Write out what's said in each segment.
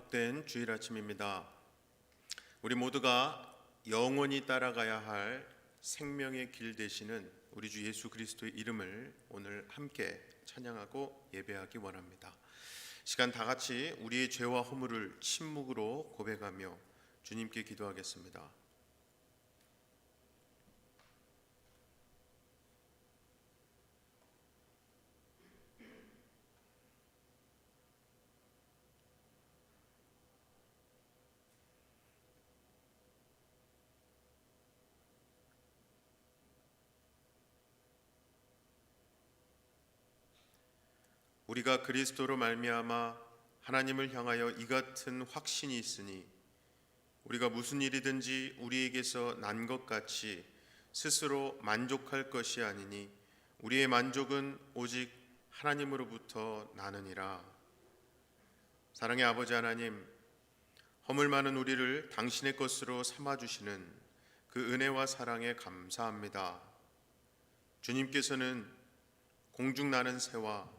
복된 주일 아침입니다. 우리 모두가 영원히 따라가야 할 생명의 길 되시는 우리 주 예수 그리스도의 이름을 오늘 함께 찬양하고 예배하기 원합니다. 시간 다 같이 우리의 죄와 허물을 침묵으로 고백하며 주님께 기도하겠습니다. 우리가 그리스도로 말미암아 하나님을 향하여 이 같은 확신이 있으니 우리가 무슨 일이든지 우리에게서 난 것 같이 스스로 만족할 것이 아니니 우리의 만족은 오직 하나님으로부터 나느니라. 사랑의 아버지 하나님, 허물 많은 우리를 당신의 것으로 삼아주시는 그 은혜와 사랑에 감사합니다. 주님께서는 공중 나는 새와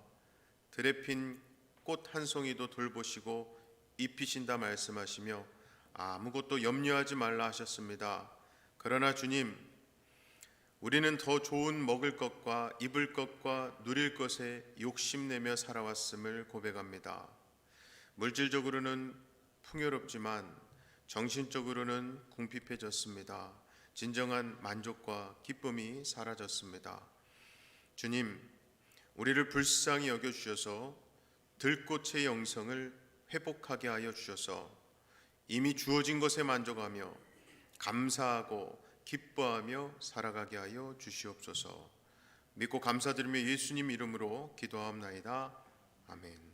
들에 핀 꽃 한 송이도 돌보시고 입히신다 말씀하시며 아무것도 염려하지 말라 하셨습니다. 그러나 주님, 우리는 더 좋은 먹을 것과 입을 것과 누릴 것에 욕심내며 살아왔음을 고백합니다. 물질적으로는 풍요롭지만 정신적으로는 궁핍해졌습니다. 진정한 만족과 기쁨이 사라졌습니다. 주님, 우리를 불쌍히 여겨주셔서 들꽃의 영성을 회복하게 하여 주셔서 이미 주어진 것에 만족하며 감사하고 기뻐하며 살아가게 하여 주시옵소서. 믿고 감사드리며 예수님 이름으로 기도하옵나이다. 아멘.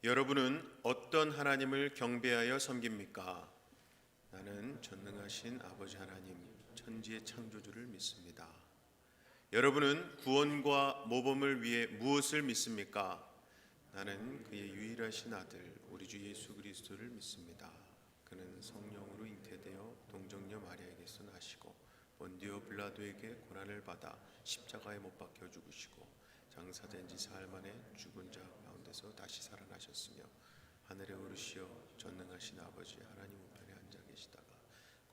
여러분은 어떤 하나님을 경배하여 섬깁니까? 나는 전능하신 아버지 하나님, 천지의 창조주를 믿습니다. 여러분은 구원과 모범을 위해 무엇을 믿습니까? 나는 그의 유일하신 아들, 우리 주 예수 그리스도를 믿습니다. 그는 성령으로 잉태되어 동정녀 마리아에게서 나시고 본디오 빌라도에게 고난을 받아 십자가에 못 박혀 죽으시고 장사된 지 사흘 만에 죽은 자 가운데서 다시 살아나셨으며 하늘에 오르시어 전능하신 아버지 하나님 우편에 앉아 계시다가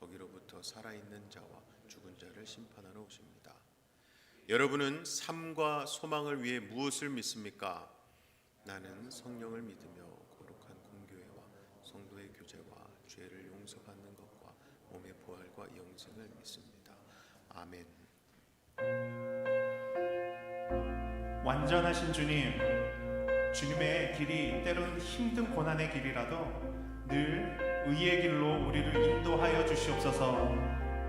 거기로부터 살아있는 자와 죽은 자를 심판하러 오십니다. 여러분은 삶과 소망을 위해 무엇을 믿습니까? 나는 성령을 믿으며 거룩한 공교회와 성도의 교제와 죄를 용서받는 것과 몸의 부활과 영생을 믿습니다. 아멘. 완전하신 주님, 주님의 길이 때론 힘든 고난의 길이라도 늘 의의 길로 우리를 인도하여 주시옵소서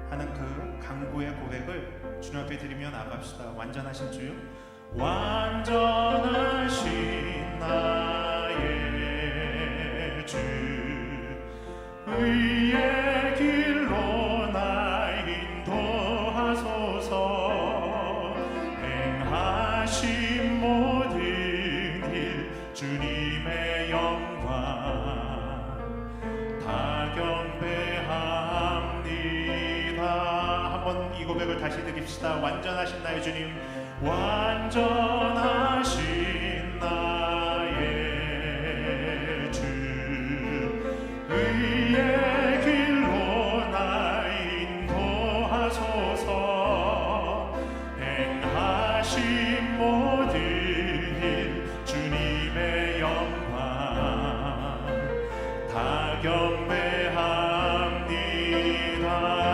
하는 그 간구의 고백을 주님 앞에 드리며 나갑시다. 완전하신 주, 완전하신 나의 주, 의의 길로 나 인도하소서. 행하신 모든 일 주님의 영광 다 경배합니다. 한번 이 고백을 다시 드립시다. 완전하신 나의 주님, 완전하신 나의 주, 의의 길로 나 인도하소서. 행하신 모든 일 주님의 영광 다 경배합니다.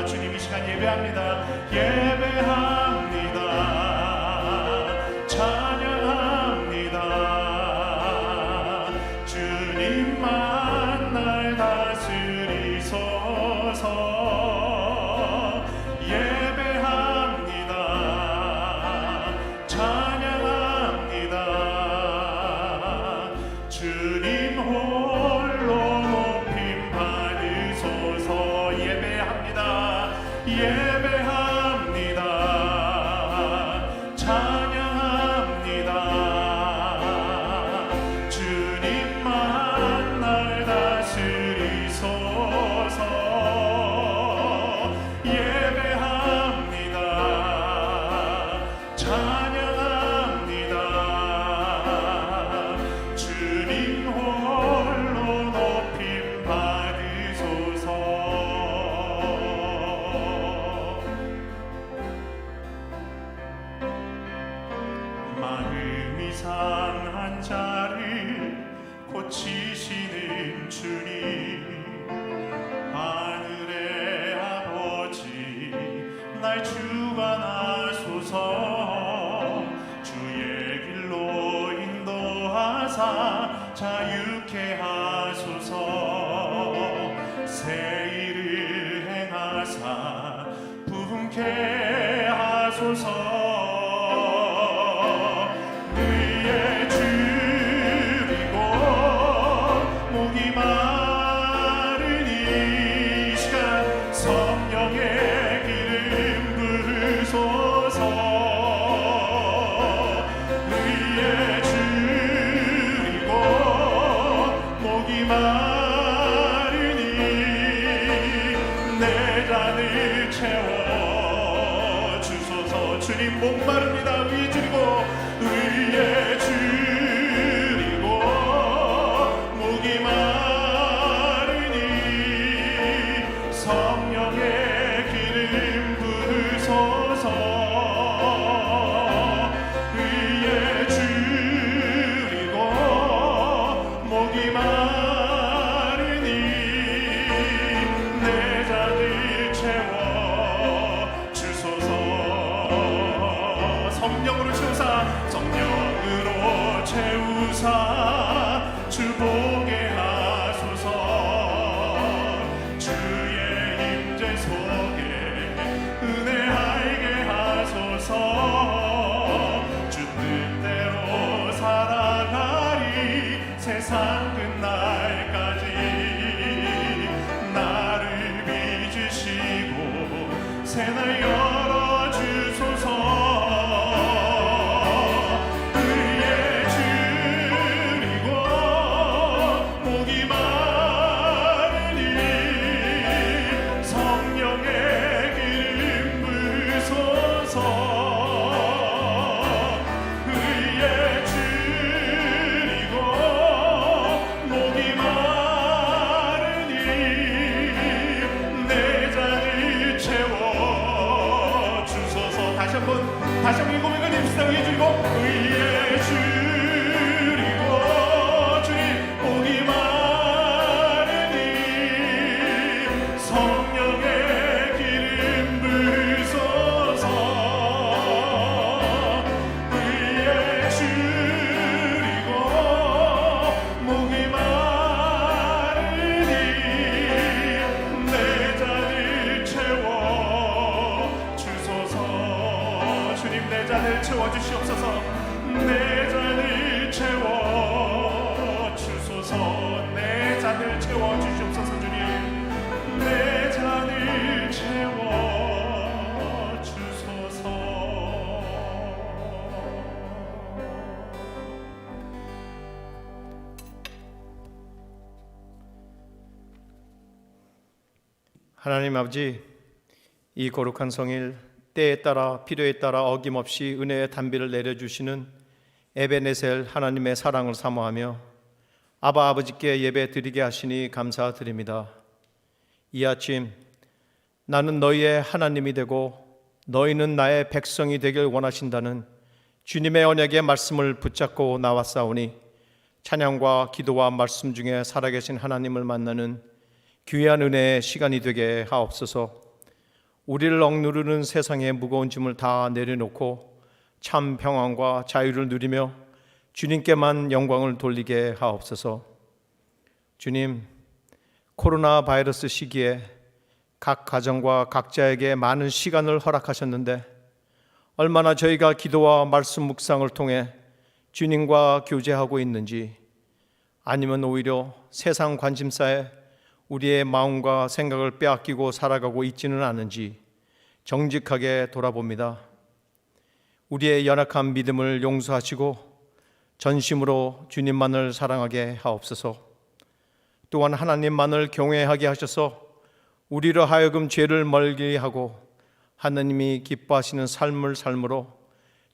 주님, 이 시간 예배합니다. 예배합니다. 찬양합니다. 상한 자를 고치시는 주님, 하늘의 아버지 날 주관하소서. 주의 길로 인도하사 자유케 하소서. 새 일을 행하사 부흥케 하소서. 의의 줄이고 목이 마른 이 시간 성령의 기름 부으소서. 의의 줄이고 목이 마르니 내 잔을 채워 주소서. 주님 목마릅니다. 의의 줄이고 의의 줄이고 목이 마르니 성령의 기름 부으소서. 의의 줄이고 목이 마르니 내 잔을 채워 주소서. 성령으로 채우사 성령으로 채우사 주보게 하소서. 주의 임재 속에 은혜 알게 하소서. 주 뜻대로 살아가리 세상 끝날까지. 나를 빚으시고 새날 열어주소서. 의의 줄이고 목이 마르니 성령의 기름 부으소서. 의의 줄이고 목이 마르니 내 잔을 채워 주소서. 다시 한번 고백을 해봅시다. 의의 줄이고 의의 줄이고 주님 목이 마르니 성령의 기름 부으소서. 의의 줄이고 목이 마르니 내 잔을 채워 주소서. 주님 내 잔을 채워주시옵소서. 내 잔을 채워주소서. 내 잔을 채워주시옵소서. 주님 내 잔을 채워주소서. 하나님 아버지, 이 거룩한 성일 때에 따라 필요에 따라 어김없이 은혜의 단비를 내려주시는 에베네셀 하나님의 사랑을 사모하며 아바 아버지께 예배 드리게 하시니 감사드립니다. 이 아침 나는 너희의 하나님이 되고 너희는 나의 백성이 되길 원하신다는 주님의 언약의 말씀을 붙잡고 나왔사오니 찬양과 기도와 말씀 중에 살아계신 하나님을 만나는 귀한 은혜의 시간이 되게 하옵소서. 우리를 억누르는 세상의 무거운 짐을 다 내려놓고 참 평안과 자유를 누리며 주님께만 영광을 돌리게 하옵소서. 주님, 코로나 바이러스 시기에 각 가정과 각자에게 많은 시간을 허락하셨는데 얼마나 저희가 기도와 말씀 묵상을 통해 주님과 교제하고 있는지, 아니면 오히려 세상 관심사에 우리의 마음과 생각을 빼앗기고 살아가고 있지는 않은지 정직하게 돌아봅니다. 우리의 연약한 믿음을 용서하시고 전심으로 주님만을 사랑하게 하옵소서. 또한 하나님만을 경외하게 하셔서 우리로 하여금 죄를 멀게 하고 하나님이 기뻐하시는 삶을 삶으로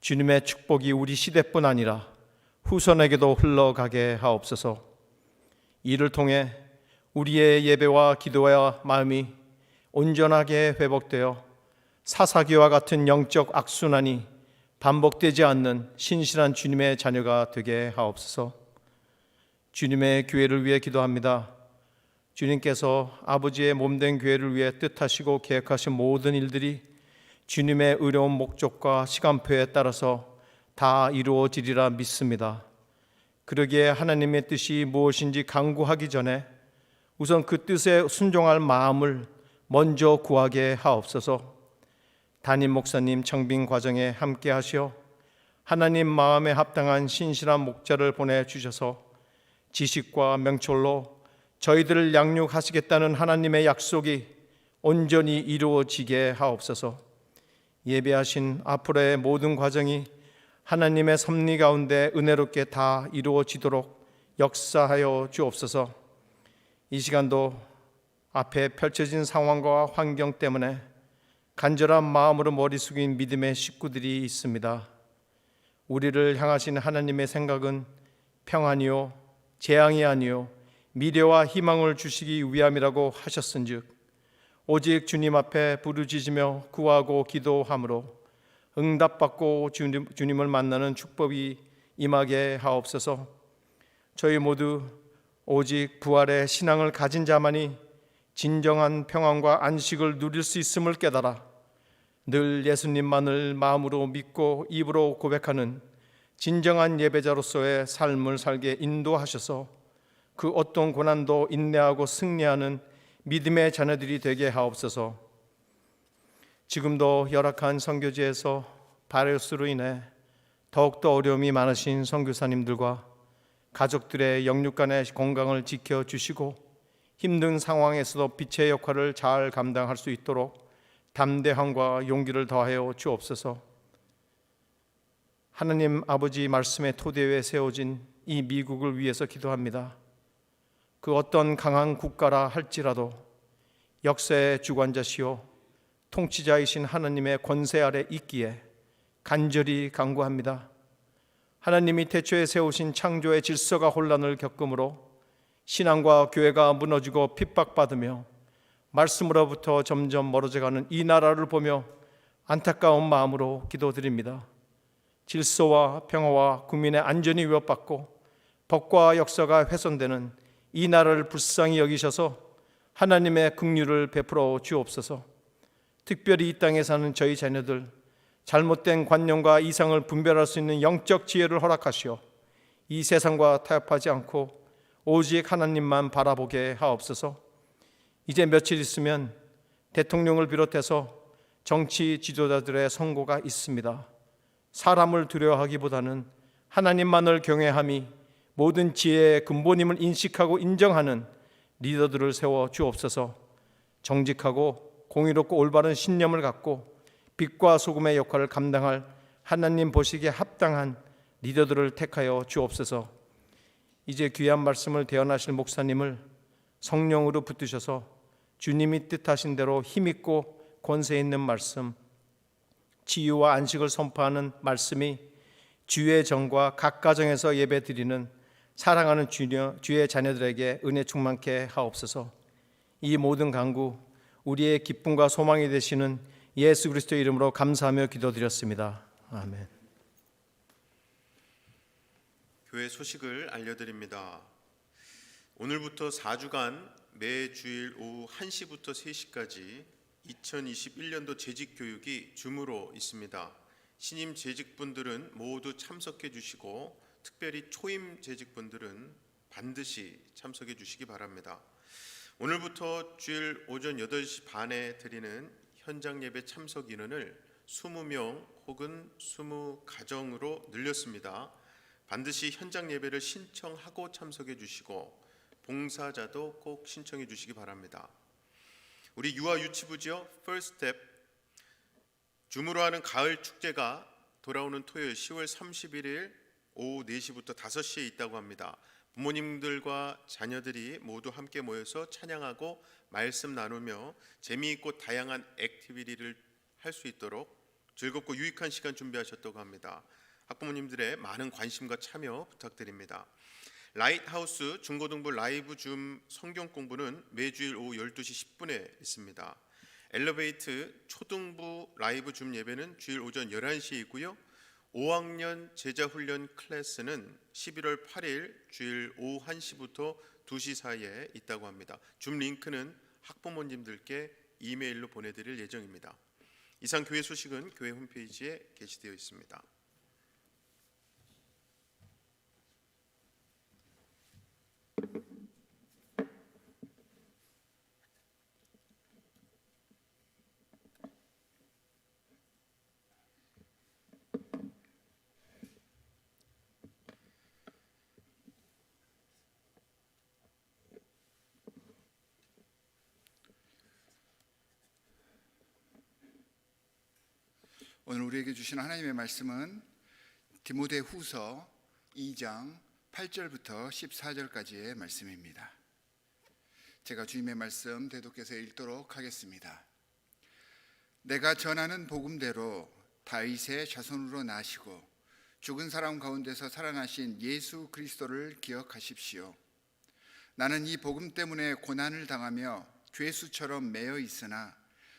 주님의 축복이 우리 시대뿐 아니라 후손에게도 흘러가게 하옵소서. 이를 통해 우리의 예배와 기도와 마음이 온전하게 회복되어 사사기와 같은 영적 악순환이 반복되지 않는 신실한 주님의 자녀가 되게 하옵소서. 주님의 교회를 위해 기도합니다. 주님께서 아버지의 몸된 교회를 위해 뜻하시고 계획하신 모든 일들이 주님의 의로운 목적과 시간표에 따라서 다 이루어지리라 믿습니다. 그러기에 하나님의 뜻이 무엇인지 간구하기 전에 우선 그 뜻에 순종할 마음을 먼저 구하게 하옵소서. 담임 목사님 청빙 과정에 함께 하시어 하나님 마음에 합당한 신실한 목자를 보내주셔서 지식과 명철로 저희들을 양육하시겠다는 하나님의 약속이 온전히 이루어지게 하옵소서. 예배하신 앞으로의 모든 과정이 하나님의 섭리 가운데 은혜롭게 다 이루어지도록 역사하여 주옵소서. 이 시간도 앞에 펼쳐진 상황과 환경 때문에 간절한 마음으로 머리 숙인 믿음의 식구들이 있습니다. 우리를 향하신 하나님의 생각은 평안이요 재앙이 아니요 미래와 희망을 주시기 위함이라고 하셨은즉 오직 주님 앞에 부르짖으며 구하고 기도함으로 응답받고 주님을 만나는 축복이 임하게 하옵소서. 저희 모두 오직 부활의 신앙을 가진 자만이 진정한 평안과 안식을 누릴 수 있음을 깨달아 늘 예수님만을 마음으로 믿고 입으로 고백하는 진정한 예배자로서의 삶을 살게 인도하셔서 그 어떤 고난도 인내하고 승리하는 믿음의 자녀들이 되게 하옵소서. 지금도 열악한 선교지에서 바이러스로 인해 더욱더 어려움이 많으신 선교사님들과 가족들의 영육간의 건강을 지켜주시고 힘든 상황에서도 빛의 역할을 잘 감당할 수 있도록 담대함과 용기를 더하여 주옵소서. 하나님 아버지 말씀의 토대 위에 세워진 이 미국을 위해서 기도합니다. 그 어떤 강한 국가라 할지라도 역사의 주관자시오 통치자이신 하나님의 권세 아래 있기에 간절히 간구합니다. 하나님이 태초에 세우신 창조의 질서가 혼란을 겪음으로 신앙과 교회가 무너지고 핍박받으며 말씀으로부터 점점 멀어져가는 이 나라를 보며 안타까운 마음으로 기도드립니다. 질서와 평화와 국민의 안전이 위협받고 법과 역사가 훼손되는 이 나라를 불쌍히 여기셔서 하나님의 긍휼을 베풀어 주옵소서. 특별히 이 땅에 사는 저희 자녀들 잘못된 관념과 이상을 분별할 수 있는 영적 지혜를 허락하시어 이 세상과 타협하지 않고 오직 하나님만 바라보게 하옵소서. 이제 며칠 있으면 대통령을 비롯해서 정치 지도자들의 선고가 있습니다. 사람을 두려워하기보다는 하나님만을 경외함이 모든 지혜의 근본임을 인식하고 인정하는 리더들을 세워 주옵소서. 정직하고 공의롭고 올바른 신념을 갖고 빛과 소금의 역할을 감당할 하나님 보시기에 합당한 리더들을 택하여 주옵소서. 이제 귀한 말씀을 대언하실 목사님을 성령으로 붙드셔서 주님이 뜻하신 대로 힘있고 권세 있는 말씀, 치유와 안식을 선포하는 말씀이 주의 정과 각 가정에서 예배드리는 사랑하는 주의 자녀들에게 은혜 충만케 하옵소서. 이 모든 간구 우리의 기쁨과 소망이 되시는 예수 그리스도의 이름으로 감사하며 기도드렸습니다. 아멘. 교회 소식을 알려드립니다. 오늘부터 4주간 매주일 오후 1시부터 3시까지 2021년도 재직교육이 줌으로 있습니다. 신임 재직분들은 모두 참석해 주시고 특별히 초임 재직분들은 반드시 참석해 주시기 바랍니다. 오늘부터 주일 오전 8시 반에 드리는 현장 예배 참석 인원을 20명 혹은 20가정으로 늘렸습니다. 반드시 현장 예배를 신청하고 참석해 주시고 봉사자도 꼭 신청해 주시기 바랍니다. 우리 유아 유치부죠. First Step 줌으로 하는 가을 축제가 돌아오는 토요일 10월 31일 오후 4시부터 5시에 있다고 합니다. 부모님들과 자녀들이 모두 함께 모여서 찬양하고 말씀 나누며 재미있고 다양한 액티비티를 할 수 있도록 즐겁고 유익한 시간 준비하셨다고 합니다. 학부모님들의 많은 관심과 참여 부탁드립니다. 라이트하우스 중고등부 라이브 줌 성경 공부는 매주일 오후 12시 10분에 있습니다. 엘리베이트 초등부 라이브 줌 예배는 주일 오전 11시에 있고요. 5학년 제자훈련 클래스는 11월 8일 주일 오후 1시부터 2시 사이에 있다고 합니다. 줌 링크는 학부모님들께 이메일로 보내드릴 예정입니다. 이상 교회 소식은 교회 홈페이지에 게시되어 있습니다. 오늘 우리에게 주신 하나님의 말씀은 디모데후서 2장 8절부터 14절까지의 말씀입니다. 제가 주님의 말씀 대독해서 읽도록 하겠습니다. 내가 전하는 복음대로 다윗의 자손으로 나시고 죽은 사람 가운데서 살아나신 예수 그리스도를 기억하십시오. 나는 이 복음 때문에 고난을 당하며 죄수처럼 매여 있으나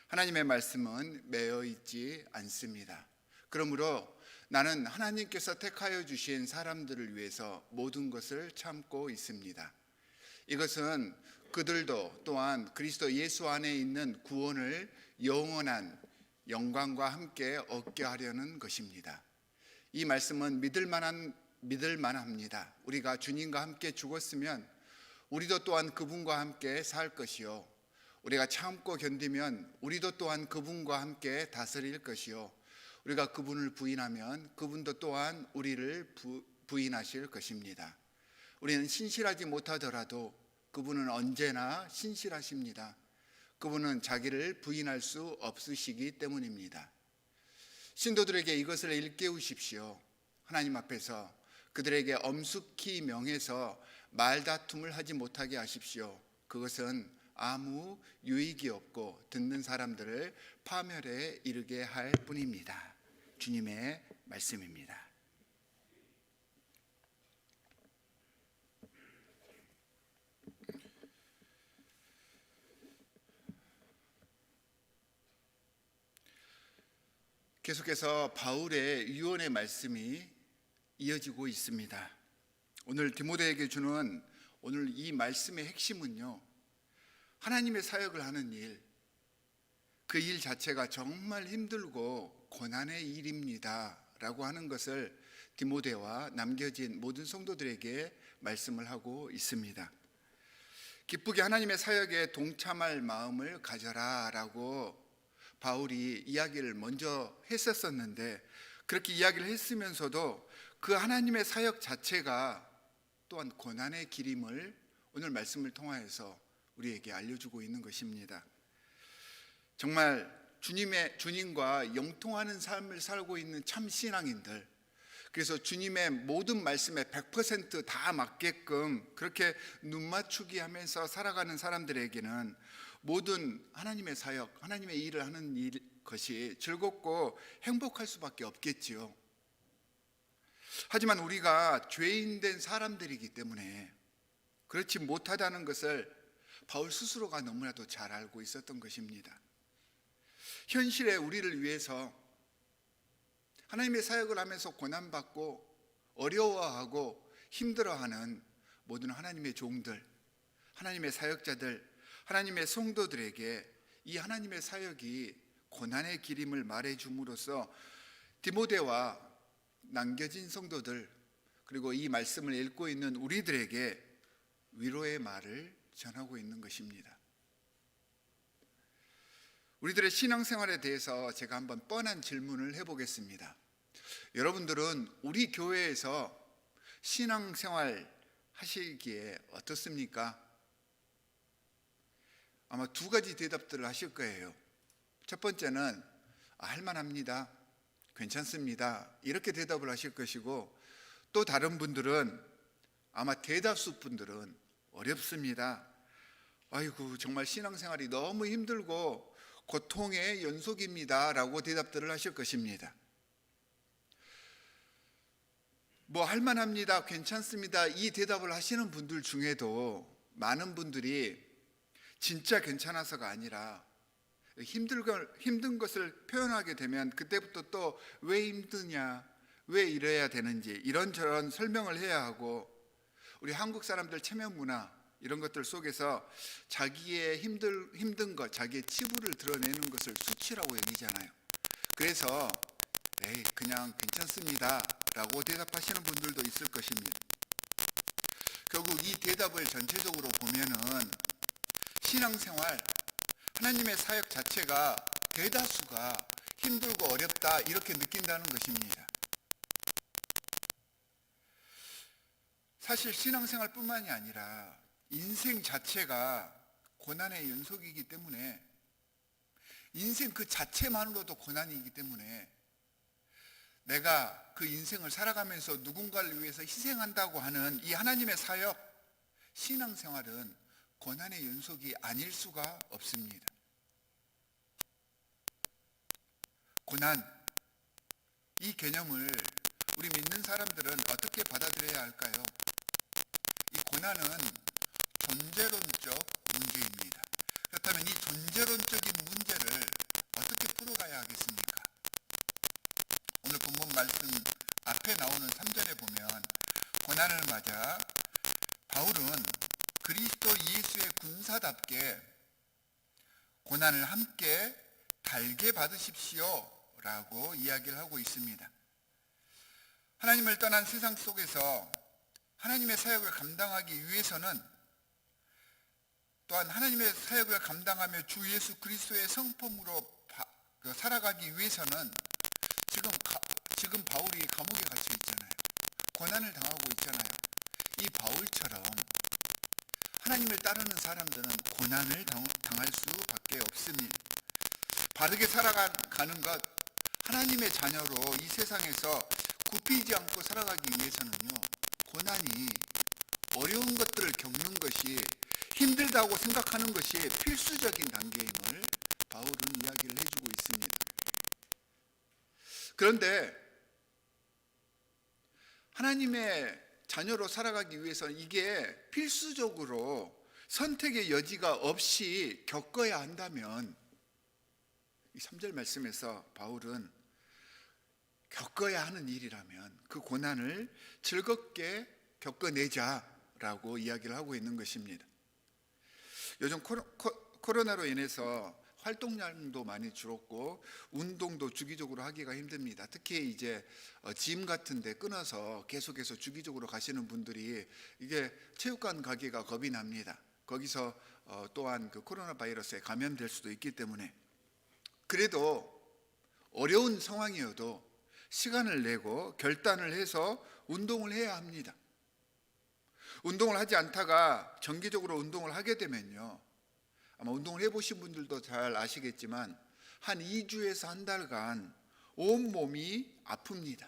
하나님의 말씀은 매여 있지 않습니다. 그러므로 나는 하나님께서 택하여 주신 사람들을 위해서 모든 것을 참고 있습니다. 이것은 그들도 또한 그리스도 예수 안에 있는 구원을 영원한 영광과 함께 얻게 하려는 것입니다. 이 말씀은 믿을만합니다. 우리가 주님과 함께 죽었으면 우리도 또한 그분과 함께 살 것이요, 우리가 참고 견디면 우리도 또한 그분과 함께 다스릴 것이요, 우리가 그분을 부인하면 그분도 또한 우리를 부인하실 것입니다. 우리는 신실하지 못하더라도 그분은 언제나 신실하십니다. 그분은 자기를 부인할 수 없으시기 때문입니다. 신도들에게 이것을 일깨우십시오. 하나님 앞에서 그들에게 엄숙히 명해서 말다툼을 하지 못하게 하십시오. 그것은 아무 유익이 없고 듣는 사람들을 파멸에 이르게 할 뿐입니다. 주님의 말씀입니다. 계속해서 바울의 유언의 말씀이 이어지고 있습니다. 오늘 디모데에게 주는 오늘 이 말씀의 핵심은요, 하나님의 사역을 하는 일, 그 일 자체가 정말 힘들고 고난의 일입니다 라고 하는 것을 디모데와 남겨진 모든 성도들에게 말씀을 하고 있습니다. 기쁘게 하나님의 사역에 동참할 마음을 가져라 라고 바울이 이야기를 먼저 했었는데, 그렇게 이야기를 했으면서도 그 하나님의 사역 자체가 또한 고난의 길임을 오늘 말씀을 통하여서 우리에게 알려주고 있는 것입니다. 정말 주님과 영통하는 삶을 살고 있는 참 신앙인들, 그래서 주님의 모든 말씀에 100% 다 맞게끔 그렇게 눈맞추기 하면서 살아가는 사람들에게는 모든 하나님의 사역, 하나님의 일을 하는 것이 즐겁고 행복할 수밖에 없겠지요. 하지만 우리가 죄인된 사람들이기 때문에 그렇지 못하다는 것을 바울 스스로가 너무나도 잘 알고 있었던 것입니다. 현실에 우리를 위해서 하나님의 사역을 하면서 고난받고 어려워하고 힘들어하는 모든 하나님의 종들, 하나님의 사역자들, 하나님의 성도들에게 이 하나님의 사역이 고난의 길임을 말해줌으로써 디모데와 남겨진 성도들, 그리고 이 말씀을 읽고 있는 우리들에게 위로의 말을 전하고 있는 것입니다. 우리들의 신앙생활에 대해서 제가 한번 뻔한 질문을 해보겠습니다. 여러분들은 우리 교회에서 신앙생활 하시기에 어떻습니까? 아마 두 가지 대답들을 하실 거예요. 첫 번째는 할만합니다, 괜찮습니다, 이렇게 대답을 하실 것이고, 또 다른 분들은 아마 대다수 분들은 어렵습니다, 아이고 정말 신앙생활이 너무 힘들고 고통의 연속입니다 라고 대답들을 하실 것입니다. 뭐 할만합니다, 괜찮습니다 이 대답을 하시는 분들 중에도 많은 분들이 진짜 괜찮아서가 아니라 힘든 것을 표현하게 되면 그때부터 또 왜 힘드냐, 왜 이래야 되는지 이런저런 설명을 해야 하고, 우리 한국 사람들 체면 문화 이런 것들 속에서 자기의 힘든 것, 자기의 치부를 드러내는 것을 수치라고 여기잖아요. 그래서 그냥 괜찮습니다 라고 대답하시는 분들도 있을 것입니다. 결국 이 대답을 전체적으로 보면은 신앙생활, 하나님의 사역 자체가 대다수가 힘들고 어렵다 이렇게 느낀다는 것입니다. 사실 신앙생활뿐만이 아니라 인생 자체가 고난의 연속이기 때문에, 인생 그 자체만으로도 고난이기 때문에 내가 그 인생을 살아가면서 누군가를 위해서 희생한다고 하는 이 하나님의 사역, 신앙생활은 고난의 연속이 아닐 수가 없습니다. 고난, 이 개념을 우리 믿는 사람들은 어떻게 받아들여야 할까요? 이 고난은 존재론적 문제입니다. 그렇다면 이 존재론적인 문제를 어떻게 풀어가야 하겠습니까? 오늘 본문 말씀 앞에 나오는 3절에 보면 고난을 맞아 바울은 그리스도 예수의 군사답게 고난을 함께 달게 받으십시오 라고 이야기를 하고 있습니다. 하나님을 떠난 세상 속에서 하나님의 사역을 감당하기 위해서는, 또한 하나님의 사역을 감당하며 주 예수 그리스도의 성품으로 살아가기 위해서는 지금 바울이 감옥에 갇혀 있잖아요. 고난을 당하고 있잖아요. 이 바울처럼 하나님을 따르는 사람들은 고난을 당할 수밖에 없습니다. 바르게 살아가는 것, 하나님의 자녀로 이 세상에서 굽히지 않고 살아가기 위해서는요, 고난이, 어려운 것들을 겪는 것이, 힘들다고 생각하는 것이 필수적인 단계임을 바울은 이야기를 해주고 있습니다. 그런데 하나님의 자녀로 살아가기 위해서는 이게 필수적으로 선택의 여지가 없이 겪어야 한다면, 이 3절 말씀에서 바울은 겪어야 하는 일이라면 그 고난을 즐겁게 겪어내자라고 이야기를 하고 있는 것입니다. 요즘 코로나로 인해서 활동량도 많이 줄었고 운동도 주기적으로 하기가 힘듭니다. 특히 이제 짐 같은 데 끊어서 계속해서 주기적으로 가시는 분들이, 이게 체육관 가기가 겁이 납니다. 거기서 또한 그 코로나 바이러스에 감염될 수도 있기 때문에. 그래도 어려운 상황이어도 시간을 내고 결단을 해서 운동을 해야 합니다. 운동을 하지 않다가 정기적으로 운동을 하게 되면요, 아마 운동을 해보신 분들도 잘 아시겠지만 한 2주에서 한 달간 온몸이 아픕니다.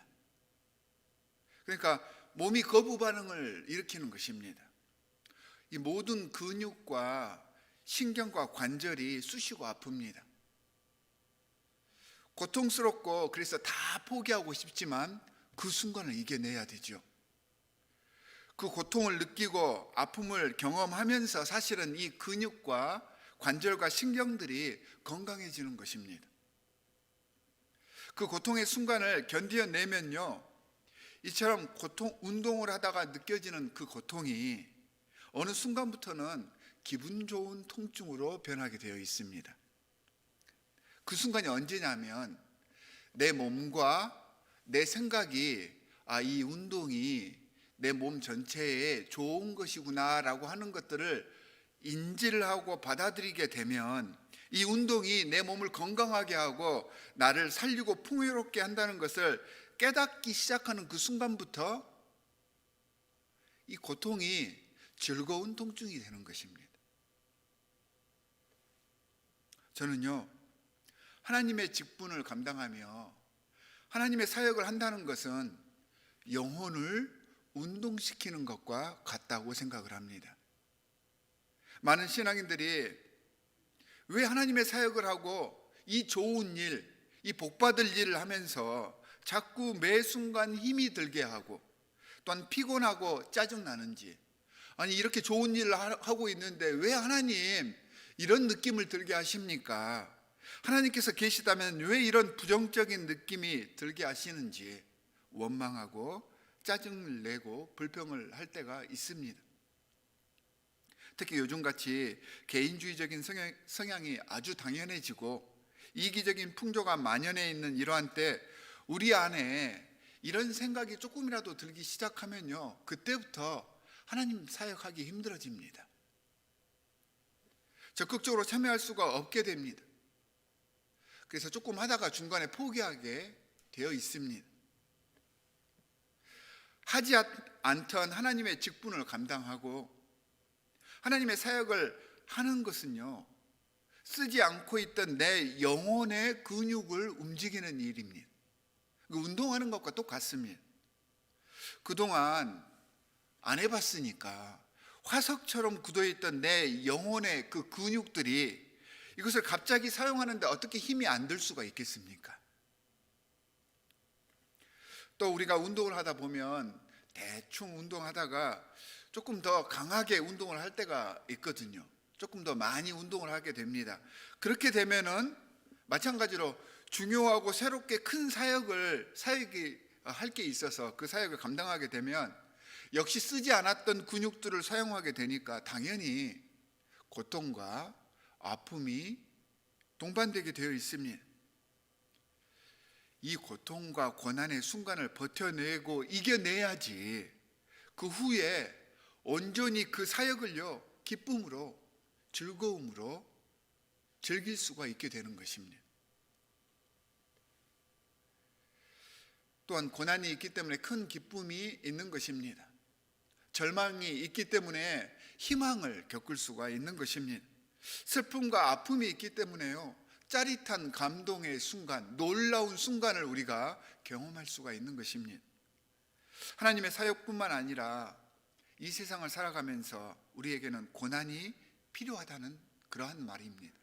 그러니까 몸이 거부 반응을 일으키는 것입니다. 이 모든 근육과 신경과 관절이 쑤시고 아픕니다. 고통스럽고 그래서 다 포기하고 싶지만 그 순간을 이겨내야 되죠. 그 고통을 느끼고 아픔을 경험하면서 사실은 이 근육과 관절과 신경들이 건강해지는 것입니다. 그 고통의 순간을 견뎌내면요, 이처럼 운동을 하다가 느껴지는 그 고통이 어느 순간부터는 기분 좋은 통증으로 변하게 되어 있습니다. 그 순간이 언제냐면 내 몸과 내 생각이 이 운동이 내 몸 전체에 좋은 것이구나 라고 하는 것들을 인지를 하고 받아들이게 되면, 이 운동이 내 몸을 건강하게 하고 나를 살리고 풍요롭게 한다는 것을 깨닫기 시작하는 그 순간부터 이 고통이 즐거운 통증이 되는 것입니다. 저는요, 하나님의 직분을 감당하며 하나님의 사역을 한다는 것은 영혼을 운동시키는 것과 같다고 생각을 합니다. 많은 신앙인들이 왜 하나님의 사역을 하고 이 좋은 일, 이 복받을 일을 하면서 자꾸 매 순간 힘이 들게 하고 또한 피곤하고 짜증나는지, 아니 이렇게 좋은 일을 하고 있는데 왜 하나님 이런 느낌을 들게 하십니까? 하나님께서 계시다면 왜 이런 부정적인 느낌이 들게 하시는지, 원망하고 짜증을 내고 불평을 할 때가 있습니다. 특히 요즘같이 개인주의적인 성향이 아주 당연해지고 이기적인 풍조가 만연해 있는 이러한 때 우리 안에 이런 생각이 조금이라도 들기 시작하면요, 그때부터 하나님 사역하기 힘들어집니다. 적극적으로 참여할 수가 없게 됩니다. 그래서 조금 하다가 중간에 포기하게 되어 있습니다. 하지 않던 하나님의 직분을 감당하고 하나님의 사역을 하는 것은요, 쓰지 않고 있던 내 영혼의 근육을 움직이는 일입니다. 운동하는 것과 똑같습니다. 그동안 안 해봤으니까 화석처럼 굳어있던 내 영혼의 그 근육들이 이것을 갑자기 사용하는데 어떻게 힘이 안 들 수가 있겠습니까? 또 우리가 운동을 하다 보면 대충 운동하다가 조금 더 강하게 운동을 할 때가 있거든요. 조금 더 많이 운동을 하게 됩니다. 그렇게 되면은 마찬가지로 중요하고 새롭게 큰 사역이 할 게 있어서 그 사역을 감당하게 되면 역시 쓰지 않았던 근육들을 사용하게 되니까 당연히 고통과 아픔이 동반되게 되어 있습니다. 이 고통과 고난의 순간을 버텨내고 이겨내야지 그 후에 온전히 그 사역을요, 기쁨으로 즐거움으로 즐길 수가 있게 되는 것입니다. 또한 고난이 있기 때문에 큰 기쁨이 있는 것입니다. 절망이 있기 때문에 희망을 겪을 수가 있는 것입니다. 슬픔과 아픔이 있기 때문에요, 짜릿한 감동의 순간, 놀라운 순간을 우리가 경험할 수가 있는 것입니다. 하나님의 사역뿐만 아니라 이 세상을 살아가면서 우리에게는 고난이 필요하다는 그러한 말입니다.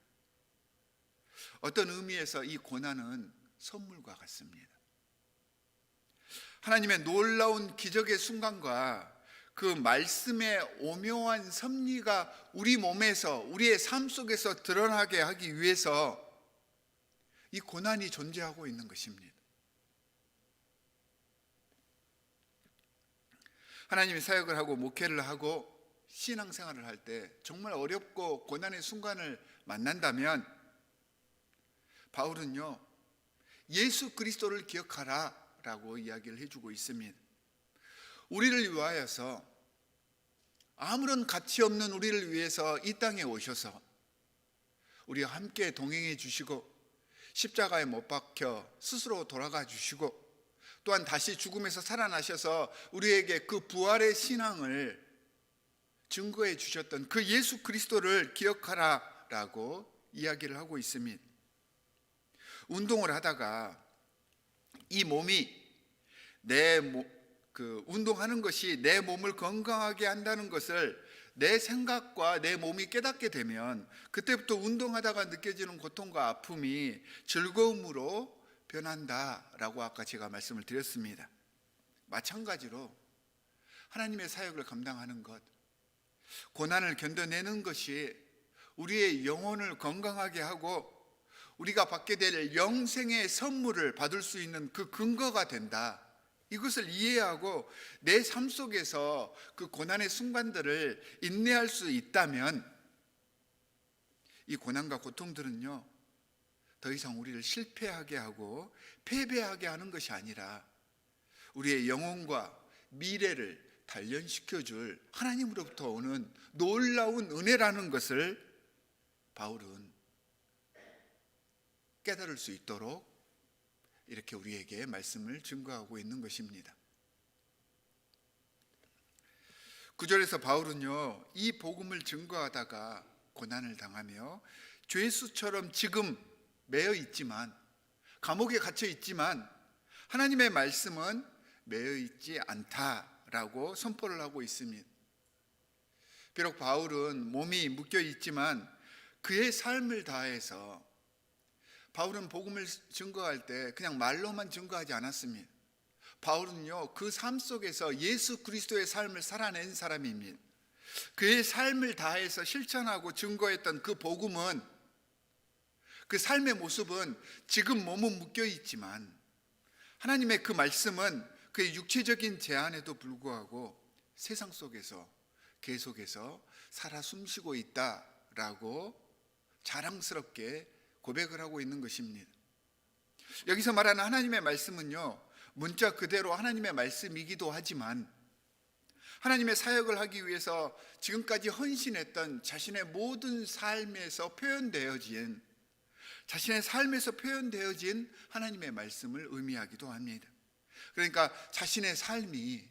어떤 의미에서 이 고난은 선물과 같습니다. 하나님의 놀라운 기적의 순간과 그 말씀의 오묘한 섭리가 우리 몸에서, 우리의 삶 속에서 드러나게 하기 위해서 이 고난이 존재하고 있는 것입니다. 하나님의 사역을 하고 목회를 하고 신앙생활을 할 때 정말 어렵고 고난의 순간을 만난다면 바울은요, 예수 그리스도를 기억하라 라고 이야기를 해주고 있습니다. 우리를 위하여서, 아무런 가치 없는 우리를 위해서 이 땅에 오셔서 우리와 함께 동행해 주시고 십자가에 못 박혀 스스로 돌아가 주시고 또한 다시 죽음에서 살아나셔서 우리에게 그 부활의 신앙을 증거해 주셨던 그 예수 그리스도를 기억하라 라고 이야기를 하고 있습니다. 운동을 하다가 이 몸이 운동하는 것이 내 몸을 건강하게 한다는 것을 내 생각과 내 몸이 깨닫게 되면 그때부터 운동하다가 느껴지는 고통과 아픔이 즐거움으로 변한다라고 아까 제가 말씀을 드렸습니다. 마찬가지로 하나님의 사역을 감당하는 것, 고난을 견뎌내는 것이 우리의 영혼을 건강하게 하고 우리가 받게 될 영생의 선물을 받을 수 있는 그 근거가 된다. 이것을 이해하고 내 삶 속에서 그 고난의 순간들을 인내할 수 있다면 이 고난과 고통들은요, 더 이상 우리를 실패하게 하고 패배하게 하는 것이 아니라 우리의 영혼과 미래를 단련시켜줄 하나님으로부터 오는 놀라운 은혜라는 것을 바울은 깨달을 수 있도록 이렇게 우리에게 말씀을 증거하고 있는 것입니다. 9절에서 바울은요, 이 복음을 증거하다가 고난을 당하며 죄수처럼 지금 매여 있지만, 감옥에 갇혀 있지만 하나님의 말씀은 매여 있지 않다라고 선포를 하고 있습니다. 비록 바울은 몸이 묶여 있지만 그의 삶을 다해서, 바울은 복음을 증거할 때 그냥 말로만 증거하지 않았습니다. 바울은요, 그 삶 속에서 예수 그리스도의 삶을 살아낸 사람입니다. 그의 삶을 다해서 실천하고 증거했던 그 복음은, 그 삶의 모습은 지금 몸은 묶여 있지만 하나님의 그 말씀은 그의 육체적인 제한에도 불구하고 세상 속에서 계속해서 살아 숨쉬고 있다라고 자랑스럽게 고백을 하고 있는 것입니다. 여기서 말하는 하나님의 말씀은요, 문자 그대로 하나님의 말씀이기도 하지만 하나님의 사역을 하기 위해서 지금까지 헌신했던 자신의 모든 삶에서 표현되어진 하나님의 말씀을 의미하기도 합니다. 그러니까 자신의 삶이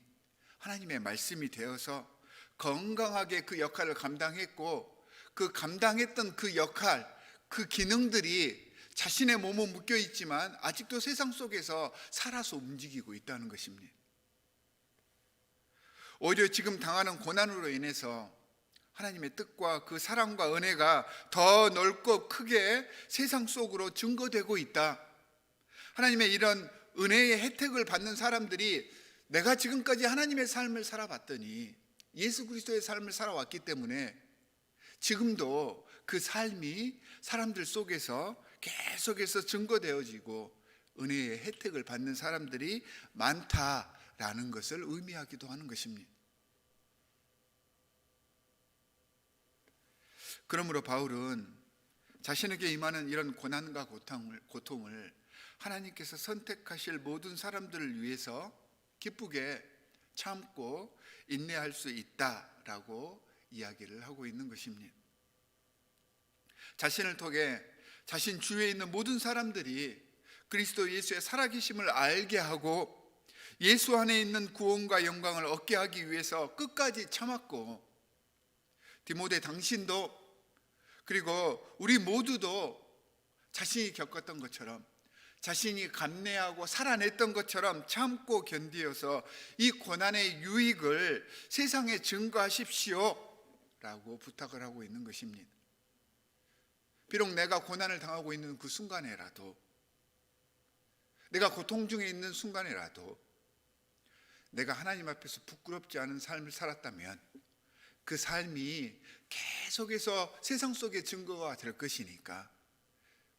하나님의 말씀이 되어서 건강하게 그 역할을 감당했고, 그 감당했던 그 역할, 그 기능들이 자신의 몸은 묶여 있지만 아직도 세상 속에서 살아서 움직이고 있다는 것입니다. 오히려 지금 당하는 고난으로 인해서 하나님의 뜻과 그 사랑과 은혜가 더 넓고 크게 세상 속으로 증거되고 있다. 하나님의 이런 은혜의 혜택을 받는 사람들이 내가 지금까지 하나님의 삶을 살아봤더니 예수 그리스도의 삶을 살아왔기 때문에 지금도 그 삶이 사람들 속에서 계속해서 증거되어지고 은혜의 혜택을 받는 사람들이 많다라는 것을 의미하기도 하는 것입니다. 그러므로 바울은 자신에게 임하는 이런 고난과 고통을 하나님께서 선택하실 모든 사람들을 위해서 기쁘게 참고 인내할 수 있다라고 이야기를 하고 있는 것입니다. 자신을 통해 자신 주위에 있는 모든 사람들이 그리스도 예수의 살아계심을 알게 하고 예수 안에 있는 구원과 영광을 얻게 하기 위해서 끝까지 참았고, 디모데 당신도 그리고 우리 모두도 자신이 겪었던 것처럼, 자신이 감내하고 살아냈던 것처럼 참고 견디어서 이 고난의 유익을 세상에 증거하십시오 라고 부탁을 하고 있는 것입니다. 비록 내가 고난을 당하고 있는 그 순간에라도, 내가 고통 중에 있는 순간에라도 내가 하나님 앞에서 부끄럽지 않은 삶을 살았다면 그 삶이 계속해서 세상 속에 증거가 될 것이니까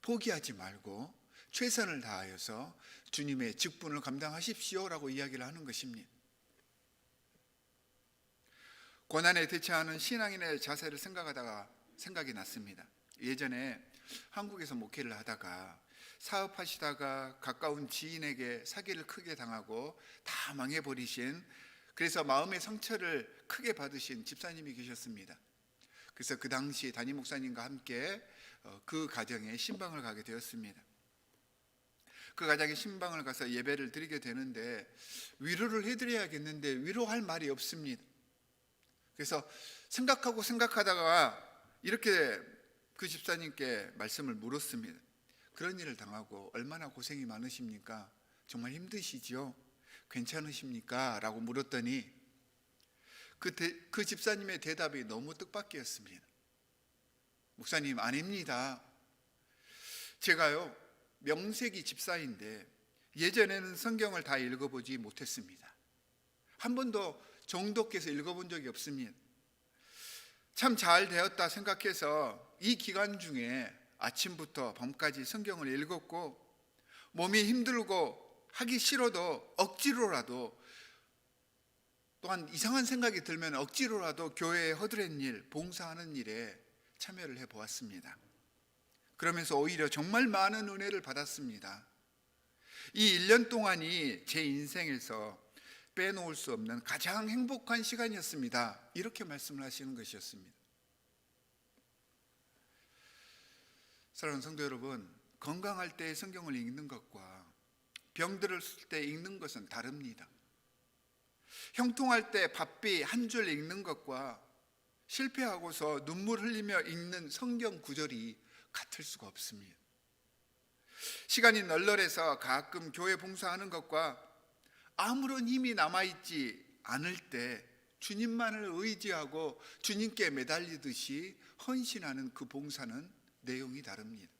포기하지 말고 최선을 다하여서 주님의 직분을 감당하십시오라고 이야기를 하는 것입니다. 고난에 대처하는 신앙인의 자세를 생각하다가 생각이 났습니다. 예전에 한국에서 목회를 하다가 사업하시다가 가까운 지인에게 사기를 크게 당하고 다 망해버리신, 그래서 마음의 상처를 크게 받으신 집사님이 계셨습니다. 그래서 그 당시 담임 목사님과 함께 그 가정에 신방을 가게 되었습니다. 그 가정에 신방을 가서 예배를 드리게 되는데 위로를 해드려야겠는데 위로할 말이 없습니다. 그래서 생각하다가 이렇게 그 집사님께 말씀을 물었습니다. 그런 일을 당하고 얼마나 고생이 많으십니까? 정말 힘드시죠? 괜찮으십니까? 라고 물었더니 그 집사님의 대답이 너무 뜻밖이었습니다. 목사님, 아닙니다. 제가요 명색이 집사인데 예전에는 성경을 다 읽어보지 못했습니다. 한 번도 정독해서 읽어본 적이 없습니다. 참 잘 되었다 생각해서 이 기간 중에 아침부터 밤까지 성경을 읽었고, 몸이 힘들고 하기 싫어도 억지로라도, 또한 이상한 생각이 들면 억지로라도 교회에 허드렛 일, 봉사하는 일에 참여를 해보았습니다. 그러면서 오히려 정말 많은 은혜를 받았습니다. 이 1년 동안이 제 인생에서 빼놓을 수 없는 가장 행복한 시간이었습니다. 이렇게 말씀을 하시는 것이었습니다. 사랑하는 성도 여러분, 건강할 때 성경을 읽는 것과 병들었을 때 읽는 것은 다릅니다. 형통할 때 바삐 한 줄 읽는 것과 실패하고서 눈물 흘리며 읽는 성경 구절이 같을 수가 없습니다. 시간이 널널해서 가끔 교회 봉사하는 것과 아무런 힘이 남아있지 않을 때 주님만을 의지하고 주님께 매달리듯이 헌신하는 그 봉사는 내용이 다릅니다.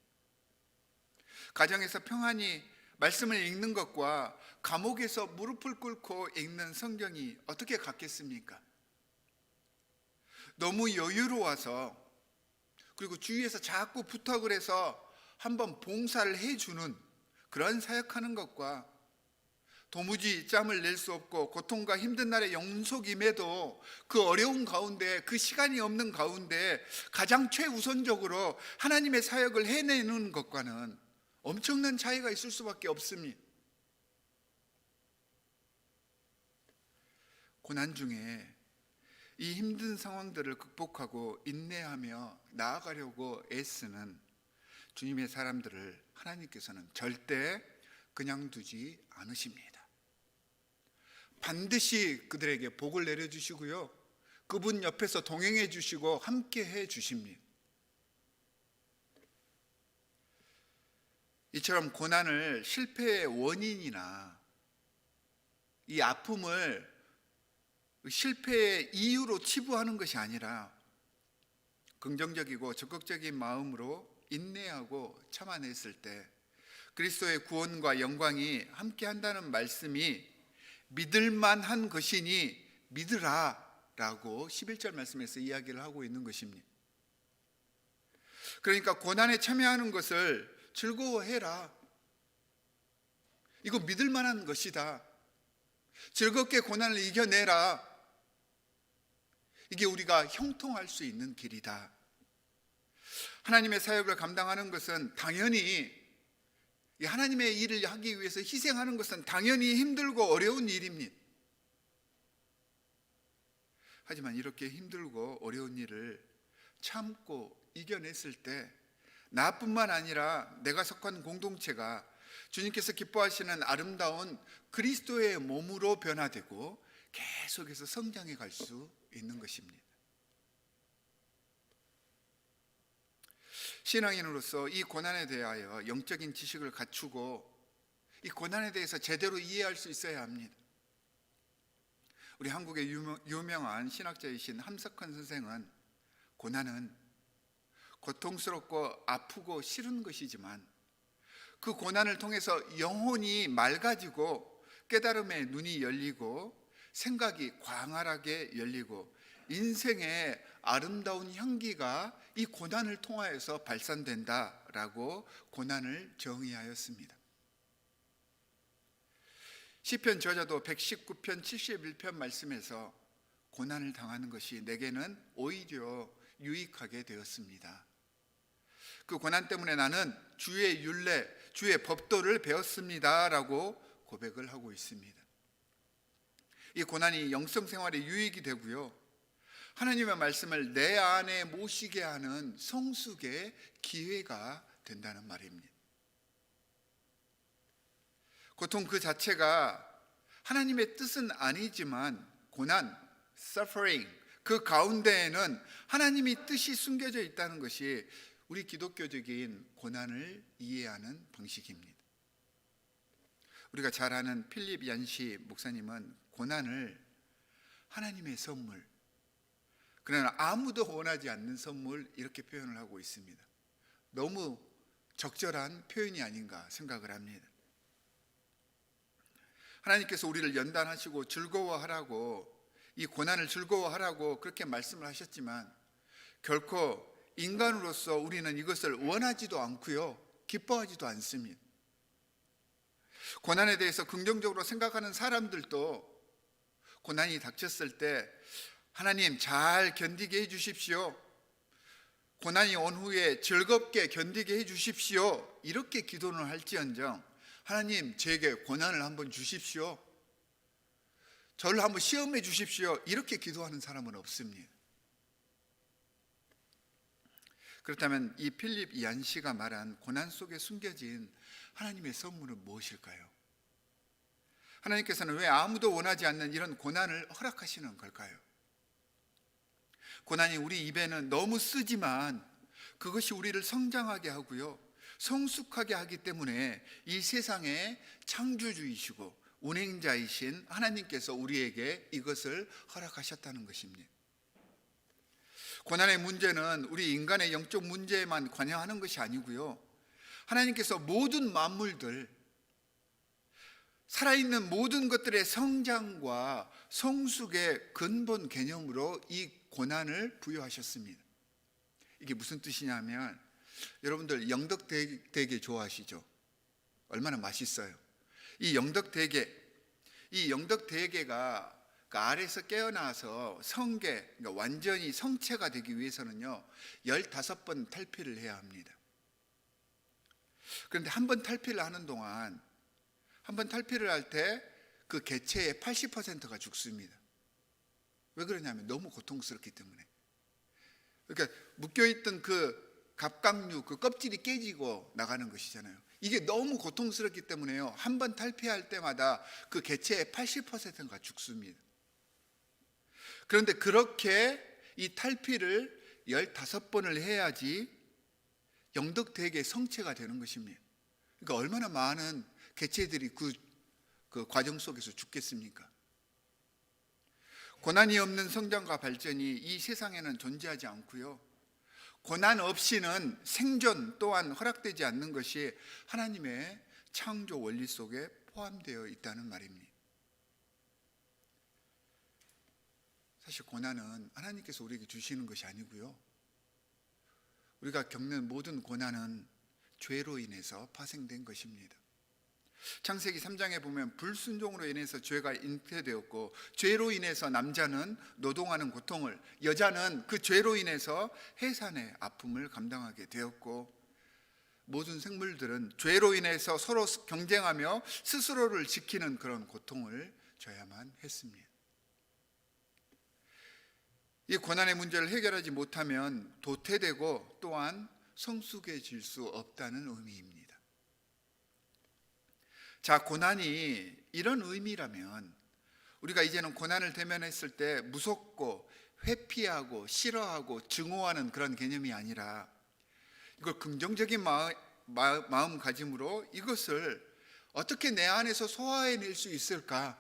가정에서 평안히 말씀을 읽는 것과 감옥에서 무릎을 꿇고 읽는 성경이 어떻게 같겠습니까? 너무 여유로워서, 그리고 주위에서 자꾸 부탁을 해서 한번 봉사를 해주는 그런 사역하는 것과 도무지 짬을 낼 수 없고 고통과 힘든 날에 영속임에도 그 어려운 가운데, 그 시간이 없는 가운데 가장 최우선적으로 하나님의 사역을 해내는 것과는 엄청난 차이가 있을 수밖에 없습니다. 고난 중에 이 힘든 상황들을 극복하고 인내하며 나아가려고 애쓰는 주님의 사람들을 하나님께서는 절대 그냥 두지 않으십니다. 반드시 그들에게 복을 내려주시고요, 그분 옆에서 동행해 주시고 함께 해 주십니다. 이처럼 고난을 실패의 원인이나 이 아픔을 실패의 이유로 치부하는 것이 아니라 긍정적이고 적극적인 마음으로 인내하고 참아냈을 때 그리스도의 구원과 영광이 함께 한다는 말씀이 믿을만한 것이니 믿으라 라고 11절 말씀에서 이야기를 하고 있는 것입니다. 그러니까 고난에 참여하는 것을 즐거워해라. 이거 믿을만한 것이다. 즐겁게 고난을 이겨내라. 이게 우리가 형통할 수 있는 길이다. 하나님의 사역을 감당하는 것은 당연히, 하나님의 일을 하기 위해서 희생하는 것은 당연히 힘들고 어려운 일입니다. 하지만 이렇게 힘들고 어려운 일을 참고 이겨냈을 때 나뿐만 아니라 내가 속한 공동체가 주님께서 기뻐하시는 아름다운 그리스도의 몸으로 변화되고 계속해서 성장해 갈 수 있는 것입니다. 신앙인으로서 이 고난에 대하여 영적인 지식을 갖추고 이 고난에 대해서 제대로 이해할 수 있어야 합니다. 우리 한국의 유명한 신학자이신 함석헌 선생은 고난은 고통스럽고 아프고 싫은 것이지만 그 고난을 통해서 영혼이 맑아지고 깨달음의 눈이 열리고 생각이 광활하게 열리고 인생의 아름다운 향기가 이 고난을 통하여서 발산된다라고 고난을 정의하였습니다. 시편 저자도 119편 71편 말씀에서 고난을 당하는 것이 내게는 오히려 유익하게 되었습니다. 그 고난 때문에 나는 주의 율례, 주의 법도를 배웠습니다 라고 고백을 하고 있습니다. 이 고난이 영성 생활에 유익이 되고요, 하나님의 말씀을 내 안에 모시게 하는 성숙의 기회가 된다는 말입니다. 고통 그 자체가 하나님의 뜻은 아니지만 고난, suffering, 그 가운데에는 하나님의 뜻이 숨겨져 있다는 것이 우리 기독교적인 고난을 이해하는 방식입니다. 우리가 잘 아는 필립 얀시 목사님은 고난을 하나님의 선물, 그러나 아무도 원하지 않는 선물, 이렇게 표현을 하고 있습니다. 너무 적절한 표현이 아닌가 생각을 합니다. 하나님께서 우리를 연단하시고 즐거워하라고, 이 고난을 즐거워하라고 그렇게 말씀을 하셨지만 결코 인간으로서 우리는 이것을 원하지도 않고요, 기뻐하지도 않습니다. 고난에 대해서 긍정적으로 생각하는 사람들도 고난이 닥쳤을 때 하나님 잘 견디게 해 주십시오, 고난이 온 후에 즐겁게 견디게 해 주십시오, 이렇게 기도는 할지언정 하나님 제게 고난을 한번 주십시오, 저를 한번 시험해 주십시오, 이렇게 기도하는 사람은 없습니다. 그렇다면 이 필립 얀시가 말한 고난 속에 숨겨진 하나님의 선물은 무엇일까요? 하나님께서는 왜 아무도 원하지 않는 이런 고난을 허락하시는 걸까요? 고난이 우리 입에는 너무 쓰지만 그것이 우리를 성장하게 하고요, 성숙하게 하기 때문에 이 세상의 창조주이시고 운행자이신 하나님께서 우리에게 이것을 허락하셨다는 것입니다. 고난의 문제는 우리 인간의 영적 문제에만 관여하는 것이 아니고요, 하나님께서 모든 만물들, 살아있는 모든 것들의 성장과 성숙의 근본 개념으로 이 고난을 부여하셨습니다. 이게 무슨 뜻이냐면, 여러분들 영덕대게 좋아하시죠? 얼마나 맛있어요. 이 영덕대게, 이 영덕 대계가 그 아래에서 깨어나서 성계, 그러니까 완전히 성체가 되기 위해서는요 15번 탈피를 해야 합니다. 그런데 한 번 탈피를 하는 동안, 한 번 탈피를 할 때 그 개체의 80%가 죽습니다. 왜 그러냐면 너무 고통스럽기 때문에. 그러니까 묶여있던 그 갑각류, 그 껍질이 깨지고 나가는 것이잖아요. 이게 너무 고통스럽기 때문에요, 한 번 탈피할 때마다 그 개체의 80%가 죽습니다. 그런데 그렇게 이 탈피를 15번을 해야지 영덕대계 성체가 되는 것입니다. 그러니까 얼마나 많은 개체들이 그 과정 속에서 죽겠습니까? 고난이 없는 성장과 발전이 이 세상에는 존재하지 않고요, 고난 없이는 생존 또한 허락되지 않는 것이 하나님의 창조 원리 속에 포함되어 있다는 말입니다. 사실 고난은 하나님께서 우리에게 주시는 것이 아니고요, 우리가 겪는 모든 고난은 죄로 인해서 파생된 것입니다. 창세기 3장에 보면 불순종으로 인해서 죄가 잉태되었고, 죄로 인해서 남자는 노동하는 고통을, 여자는 그 죄로 인해서 해산의 아픔을 감당하게 되었고, 모든 생물들은 죄로 인해서 서로 경쟁하며 스스로를 지키는 그런 고통을 져야만 했습니다. 이 고난의 문제를 해결하지 못하면 도태되고 또한 성숙해질 수 없다는 의미입니다. 자, 고난이 이런 의미라면 우리가 이제는 고난을 대면했을 때 무섭고 회피하고 싫어하고 증오하는 그런 개념이 아니라, 이걸 긍정적인 마음가짐으로 이것을 어떻게 내 안에서 소화해낼 수 있을까,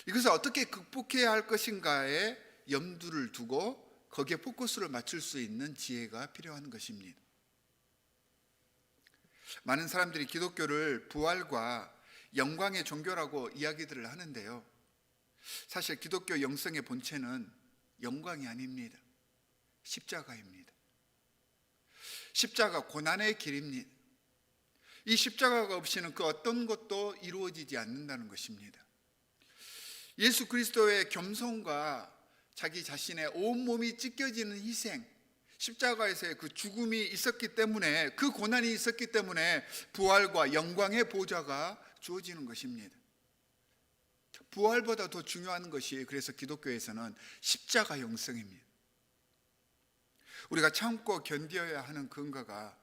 이것을 어떻게 극복해야 할 것인가에 염두를 두고 거기에 포커스를 맞출 수 있는 지혜가 필요한 것입니다. 많은 사람들이 기독교를 부활과 영광의 종교라고 이야기들을 하는데요, 사실 기독교 영성의 본체는 영광이 아닙니다. 십자가입니다. 십자가, 고난의 길입니다. 이 십자가가 없이는 그 어떤 것도 이루어지지 않는다는 것입니다. 예수 그리스도의 겸손과 자기 자신의 온몸이 찢겨지는 희생, 십자가에서의 그 죽음이 있었기 때문에, 그 고난이 있었기 때문에 부활과 영광의 보좌가 주어지는 것입니다. 부활보다 더 중요한 것이 그래서 기독교에서는 십자가 영성입니다. 우리가 참고 견뎌야 하는 근거가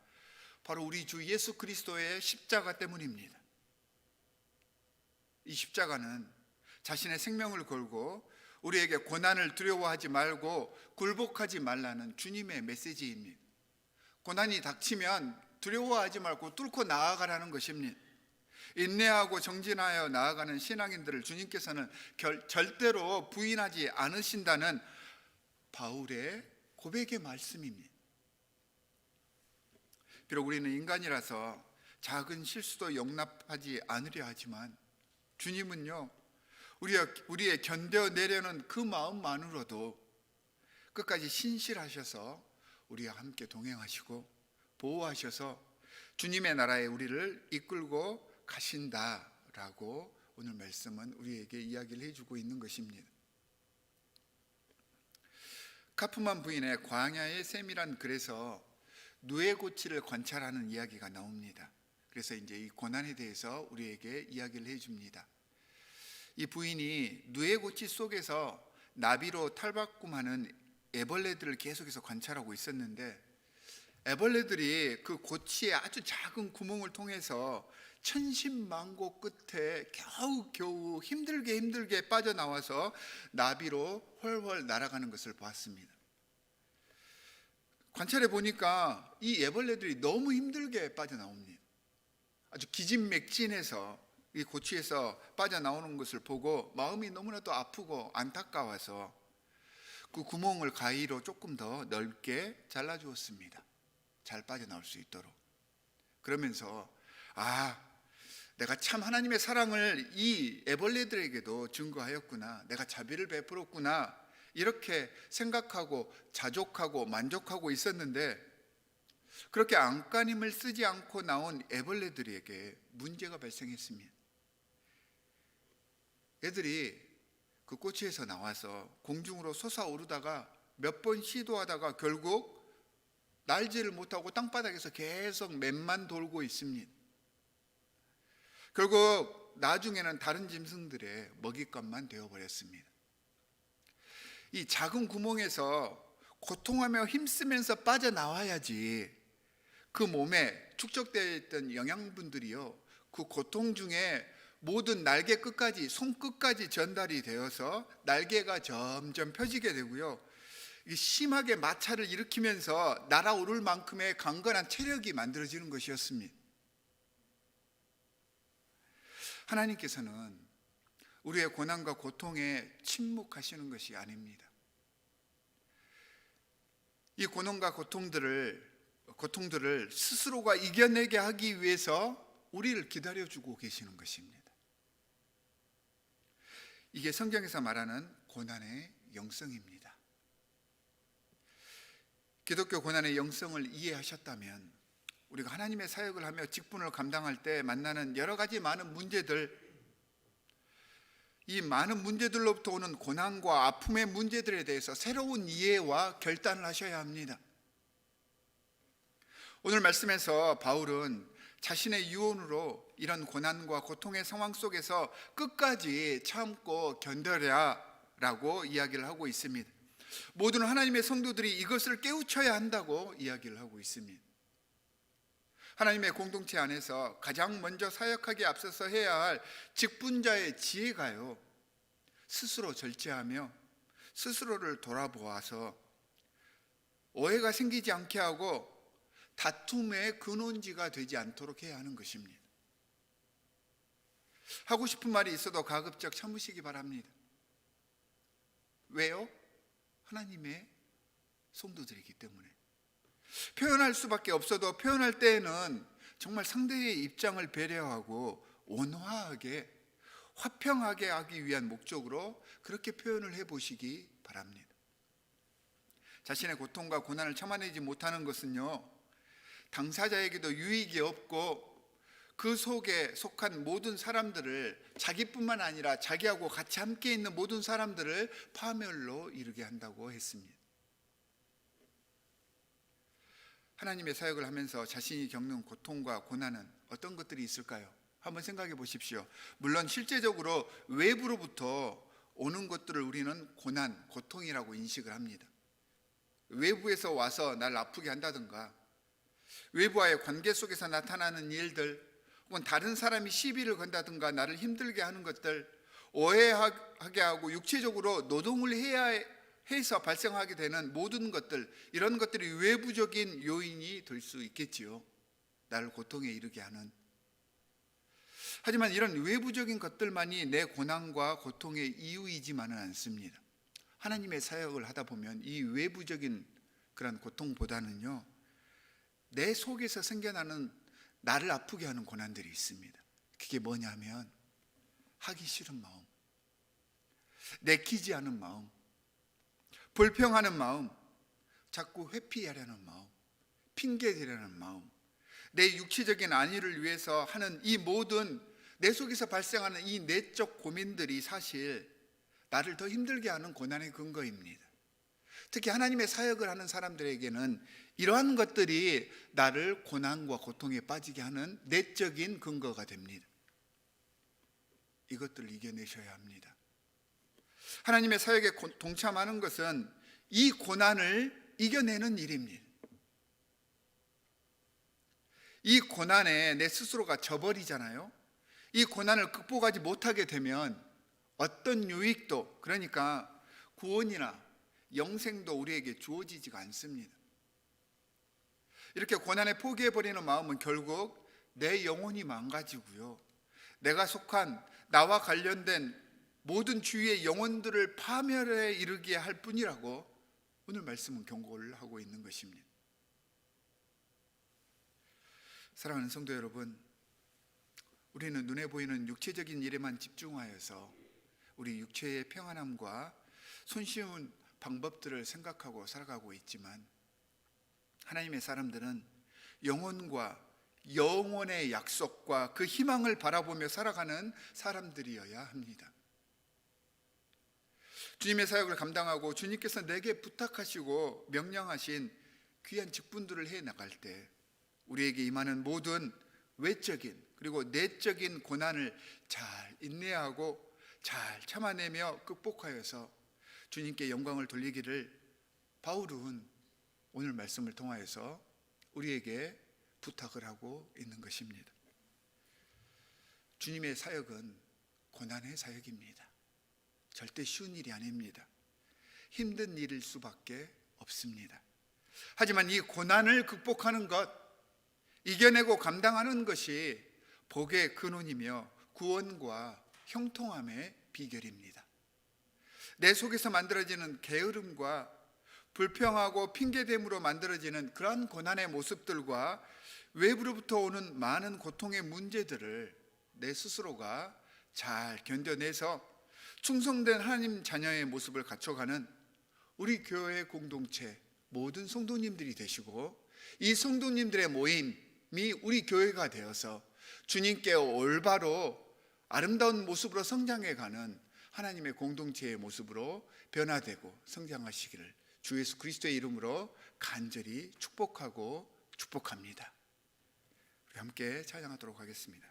바로 우리 주 예수 그리스도의 십자가 때문입니다. 이 십자가는 자신의 생명을 걸고 우리에게 고난을 두려워하지 말고 굴복하지 말라는 주님의 메시지입니다. 고난이 닥치면 두려워하지 말고 뚫고 나아가라는 것입니다. 인내하고 정진하여 나아가는 신앙인들을 주님께서는 절대로 부인하지 않으신다는 바울의 고백의 말씀입니다. 비록 우리는 인간이라서 작은 실수도 용납하지 않으려 하지만 주님은요, 우리의 견뎌내려는 그 마음만으로도 끝까지 신실하셔서 우리와 함께 동행하시고 보호하셔서 주님의 나라에 우리를 이끌고 가신다라고 오늘 말씀은 우리에게 이야기를 해주고 있는 것입니다. 카프만 부인의 광야의 샘이란 글에서 누에고치를 관찰하는 이야기가 나옵니다. 그래서 이제 이 고난에 대해서 우리에게 이야기를 해줍니다. 이 부인이 누에고치 속에서 나비로 탈바꿈하는 애벌레들을 계속해서 관찰하고 있었는데, 애벌레들이 그 고치의 아주 작은 구멍을 통해서 천신만고 끝에 겨우 힘들게 빠져나와서 나비로 훨훨 날아가는 것을 보았습니다. 관찰해 보니까 이 애벌레들이 너무 힘들게 빠져나옵니다. 아주 기진맥진해서 이 고치에서 빠져나오는 것을 보고 마음이 너무나도 아프고 안타까워서 그 구멍을 가위로 조금 더 넓게 잘라주었습니다. 잘 빠져나올 수 있도록. 그러면서 내가 참 하나님의 사랑을 이 애벌레들에게도 증거하였구나, 내가 자비를 베풀었구나, 이렇게 생각하고 자족하고 만족하고 있었는데, 그렇게 안간힘을 쓰지 않고 나온 애벌레들에게 문제가 발생했습니다. 애들이 그 꼬치에서 나와서 공중으로 솟아오르다가 몇 번 시도하다가 결국 날지를 못하고 땅바닥에서 계속 맷만 돌고 있습니다. 결국 나중에는 다른 짐승들의 먹잇감만 되어버렸습니다. 이 작은 구멍에서 고통하며 힘쓰면서 빠져나와야지 그 몸에 축적되어 있던 영양분들이요, 그 고통 중에 모든 날개 끝까지, 손끝까지 전달이 되어서 날개가 점점 펴지게 되고요, 심하게 마찰을 일으키면서 날아오를 만큼의 강건한 체력이 만들어지는 것이었습니다. 하나님께서는 우리의 고난과 고통에 침묵하시는 것이 아닙니다. 이 고난과 고통들을 스스로가 이겨내게 하기 위해서 우리를 기다려주고 계시는 것입니다. 이게 성경에서 말하는 고난의 영성입니다. 기독교 고난의 영성을 이해하셨다면 우리가 하나님의 사역을 하며 직분을 감당할 때 만나는 여러 가지 많은 문제들, 이 많은 문제들로부터 오는 고난과 아픔의 문제들에 대해서 새로운 이해와 결단을 하셔야 합니다. 오늘 말씀에서 바울은 자신의 유언으로 이런 고난과 고통의 상황 속에서 끝까지 참고 견뎌라 라고 이야기를 하고 있습니다. 모든 하나님의 성도들이 이것을 깨우쳐야 한다고 이야기를 하고 있습니다. 하나님의 공동체 안에서 가장 먼저 사역하기에 앞서서 해야 할 직분자의 지혜가요, 스스로 절제하며 스스로를 돌아보아서 오해가 생기지 않게 하고 다툼의 근원지가 되지 않도록 해야 하는 것입니다. 하고 싶은 말이 있어도 가급적 참으시기 바랍니다. 왜요? 하나님의 성도들이기 때문에. 표현할 수밖에 없어도 표현할 때에는 정말 상대의 입장을 배려하고 온화하게, 화평하게 하기 위한 목적으로 그렇게 표현을 해보시기 바랍니다. 자신의 고통과 고난을 참아내지 못하는 것은요, 당사자에게도 유익이 없고 그 속에 속한 모든 사람들을, 자기뿐만 아니라 자기하고 같이 함께 있는 모든 사람들을 파멸로 이르게 한다고 했습니다. 하나님의 사역을 하면서 자신이 겪는 고통과 고난은 어떤 것들이 있을까요? 한번 생각해 보십시오. 물론 실제적으로 외부로부터 오는 것들을 우리는 고난, 고통이라고 인식을 합니다. 외부에서 와서 날 아프게 한다든가, 외부와의 관계 속에서 나타나는 일들, 혹은 다른 사람이 시비를 건다든가 나를 힘들게 하는 것들, 오해하게 하고 육체적으로 노동을 해서 발생하게 되는 모든 것들, 이런 것들이 외부적인 요인이 될 수 있겠지요. 나를 고통에 이르게 하는. 하지만 이런 외부적인 것들만이 내 고난과 고통의 이유이지만은 않습니다. 하나님의 사역을 하다 보면 이 외부적인 그런 고통보다는요, 내 속에서 생겨나는 나를 아프게 하는 고난들이 있습니다. 그게 뭐냐면 하기 싫은 마음, 내키지 않은 마음, 불평하는 마음, 자꾸 회피하려는 마음, 핑계대려는 마음, 내 육체적인 안위를 위해서 하는 이 모든 내 속에서 발생하는 이 내적 고민들이 사실 나를 더 힘들게 하는 고난의 근거입니다. 특히 하나님의 사역을 하는 사람들에게는 이러한 것들이 나를 고난과 고통에 빠지게 하는 내적인 근거가 됩니다. 이것들을 이겨내셔야 합니다. 하나님의 사역에 동참하는 것은 이 고난을 이겨내는 일입니다. 이 고난에 내 스스로가 져버리잖아요. 이 고난을 극복하지 못하게 되면 어떤 유익도, 그러니까 구원이나 영생도 우리에게 주어지지가 않습니다. 이렇게 고난에 포기해버리는 마음은 결국 내 영혼이 망가지고요, 내가 속한 나와 관련된 모든 주위의 영혼들을 파멸에 이르게 할 뿐이라고 오늘 말씀은 경고를 하고 있는 것입니다. 사랑하는 성도 여러분, 우리는 눈에 보이는 육체적인 일에만 집중하여서 우리 육체의 평안함과 손쉬운 방법들을 생각하고 살아가고 있지만, 하나님의 사람들은 영혼과 영혼의 약속과 그 희망을 바라보며 살아가는 사람들이어야 합니다. 주님의 사역을 감당하고 주님께서 내게 부탁하시고 명령하신 귀한 직분들을 해 나갈 때 우리에게 임하는 모든 외적인 그리고 내적인 고난을 잘 인내하고 잘 참아내며 극복하여서 주님께 영광을 돌리기를 바울은 오늘 말씀을 통하여서 우리에게 부탁을 하고 있는 것입니다. 주님의 사역은 고난의 사역입니다. 절대 쉬운 일이 아닙니다. 힘든 일일 수밖에 없습니다. 하지만 이 고난을 극복하는 것, 이겨내고 감당하는 것이 복의 근원이며 구원과 형통함의 비결입니다. 내 속에서 만들어지는 게으름과 불평하고 핑계됨으로 만들어지는 그러한 고난의 모습들과 외부로부터 오는 많은 고통의 문제들을 내 스스로가 잘 견뎌내서 충성된 하나님 자녀의 모습을 갖춰가는 우리 교회 공동체 모든 성도님들이 되시고, 이 성도님들의 모임이 우리 교회가 되어서 주님께 올바로 아름다운 모습으로 성장해가는 하나님의 공동체의 모습으로 변화되고 성장하시기를 주 예수 그리스도의 이름으로 간절히 축복하고 축복합니다. 우리 함께 찬양하도록 하겠습니다.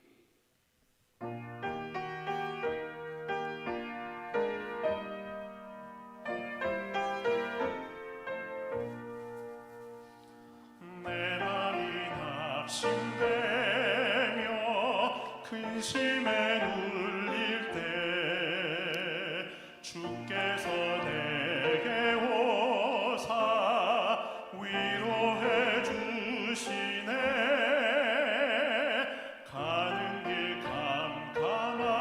내 맘이 낙심되며 근심에 눌릴 때 주께서 내게 오사 위로해 주시네. 가는 길 캄캄하고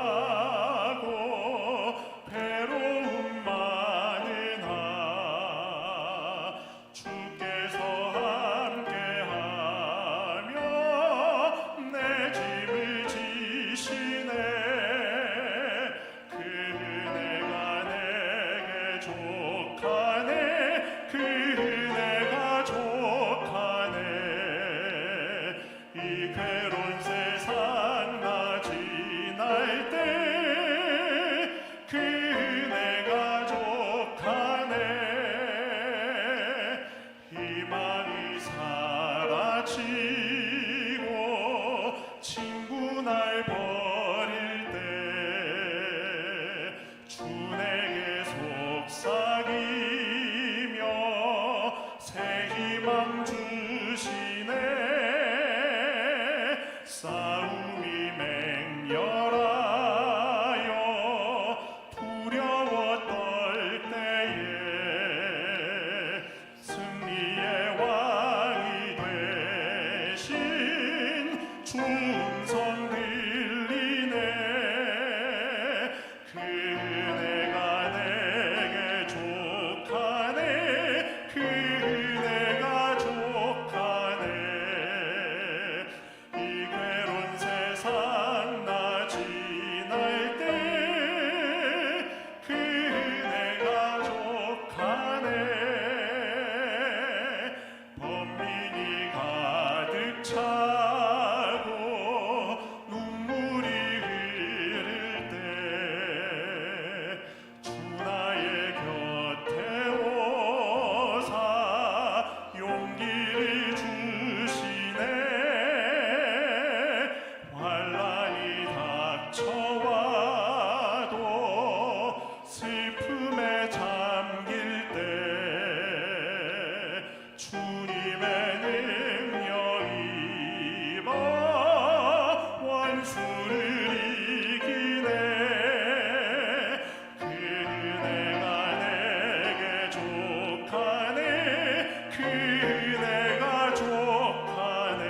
괴로움 많으나 주께서 함께하며 내 짐을 지시네. 그 은혜가 내게 족하네. 그 은혜가 족하네. 이 괴로운 세상 나 지날 때 그 은혜가 족하네. 희망이 사라지고 친구 날 버릴 때 주 내게 속삭이며 새 희망 주시네. 싸움이 맹렬하여 두려워 떨 때에 승리의 왕이 되신 주 음성 들리네. 그 은혜가 내게 족하네. 그 은혜가 족하네. 이 괴로운 세상 나 지날 때 그 은혜가 족하네. 범민이 가득 차고 눈물이 흐를 때 주 나의 곁에 오사 용기를 주시네. 환난이 닥쳐와도 슬픔에 잠길 때 주님의 능력 입어 원수를 이기네. 그 은혜가 내게 족하네. 그 은혜가 족하네.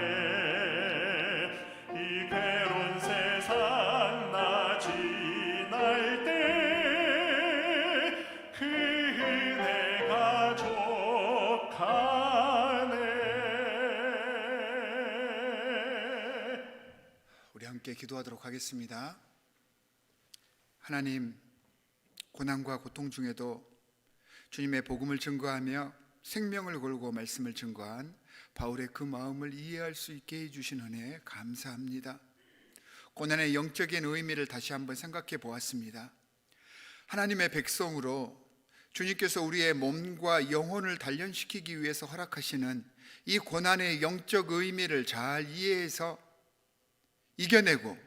이 괴로운 세상 나 지날 때 그 은혜가 족하네. 우리 함께 기도하도록 하겠습니다. 하나님, 고난과 고통 중에도 주님의 복음을 증거하며 생명을 걸고 말씀을 증거한 바울의 그 마음을 이해할 수 있게 해주신 은혜 감사합니다. 고난의 영적인 의미를 다시 한번 생각해 보았습니다. 하나님의 백성으로 주님께서 우리의 몸과 영혼을 단련시키기 위해서 허락하시는 이 고난의 영적 의미를 잘 이해해서 이겨내고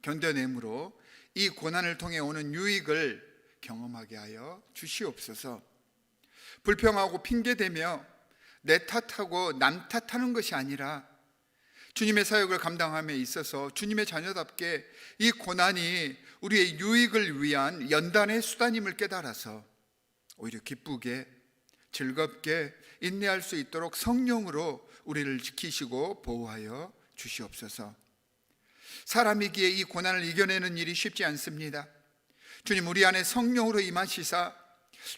견뎌내므로 이 고난을 통해 오는 유익을 경험하게 하여 주시옵소서. 불평하고 핑계대며 내 탓하고 남 탓하는 것이 아니라 주님의 사역을 감당함에 있어서 주님의 자녀답게 이 고난이 우리의 유익을 위한 연단의 수단임을 깨달아서 오히려 기쁘게 즐겁게 인내할 수 있도록 성령으로 우리를 지키시고 보호하여 주시옵소서. 사람이기에 이 고난을 이겨내는 일이 쉽지 않습니다. 주님, 우리 안에 성령으로 임하시사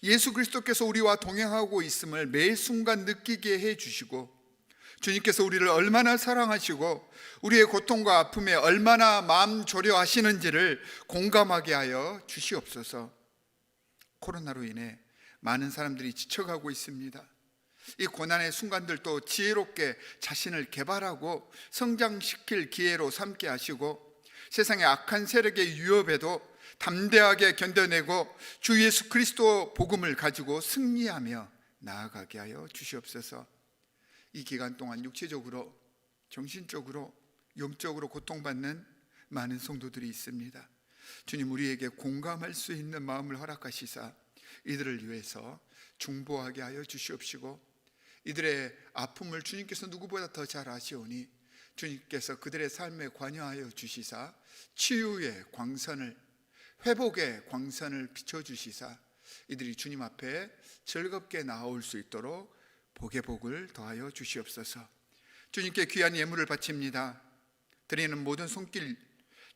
예수 그리스도께서 우리와 동행하고 있음을 매 순간 느끼게 해 주시고, 주님께서 우리를 얼마나 사랑하시고 우리의 고통과 아픔에 얼마나 마음 졸여하시는지를 공감하게 하여 주시옵소서. 코로나로 인해 많은 사람들이 지쳐가고 있습니다. 이 고난의 순간들도 지혜롭게 자신을 개발하고 성장시킬 기회로 삼게 하시고, 세상의 악한 세력의 위협에도 담대하게 견뎌내고 주 예수 그리스도 복음을 가지고 승리하며 나아가게 하여 주시옵소서. 이 기간 동안 육체적으로, 정신적으로, 영적으로 고통받는 많은 성도들이 있습니다. 주님, 우리에게 공감할 수 있는 마음을 허락하시사 이들을 위해서 중보하게 하여 주시옵시고, 이들의 아픔을 주님께서 누구보다 더 잘 아시오니 주님께서 그들의 삶에 관여하여 주시사 치유의 광선을, 회복의 광선을 비춰주시사 이들이 주님 앞에 즐겁게 나아올 수 있도록 복의 복을 더하여 주시옵소서. 주님께 귀한 예물을 바칩니다. 드리는 모든 손길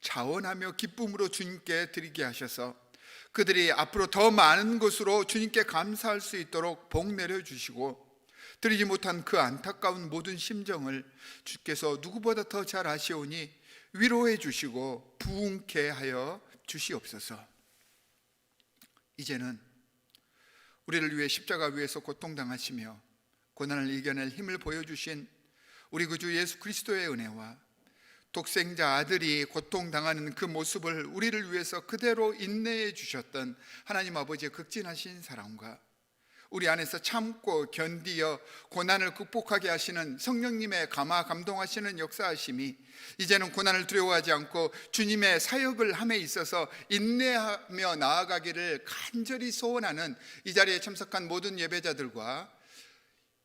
자원하며 기쁨으로 주님께 드리게 하셔서 그들이 앞으로 더 많은 것으로 주님께 감사할 수 있도록 복 내려주시고, 드리지 못한 그 안타까운 모든 심정을 주께서 누구보다 더 잘 아시오니 위로해 주시고 부흥케 하여 주시옵소서. 이제는 우리를 위해 십자가 위에서 고통당하시며 고난을 이겨낼 힘을 보여주신 우리 구주 예수 그리스도의 은혜와 독생자 아들이 고통당하는 그 모습을 우리를 위해서 그대로 인내해 주셨던 하나님 아버지의 극진하신 사랑과 우리 안에서 참고 견디어 고난을 극복하게 하시는 성령님의 감화 감동하시는 역사하심이 이제는 고난을 두려워하지 않고 주님의 사역을 함에 있어서 인내하며 나아가기를 간절히 소원하는 이 자리에 참석한 모든 예배자들과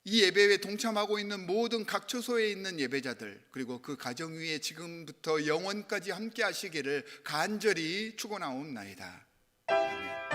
이 예배에 동참하고 있는 모든 각 처소에 있는 예배자들, 그리고 그 가정 위에 지금부터 영원까지 함께 하시기를 간절히 축원하옵나이다. 아멘.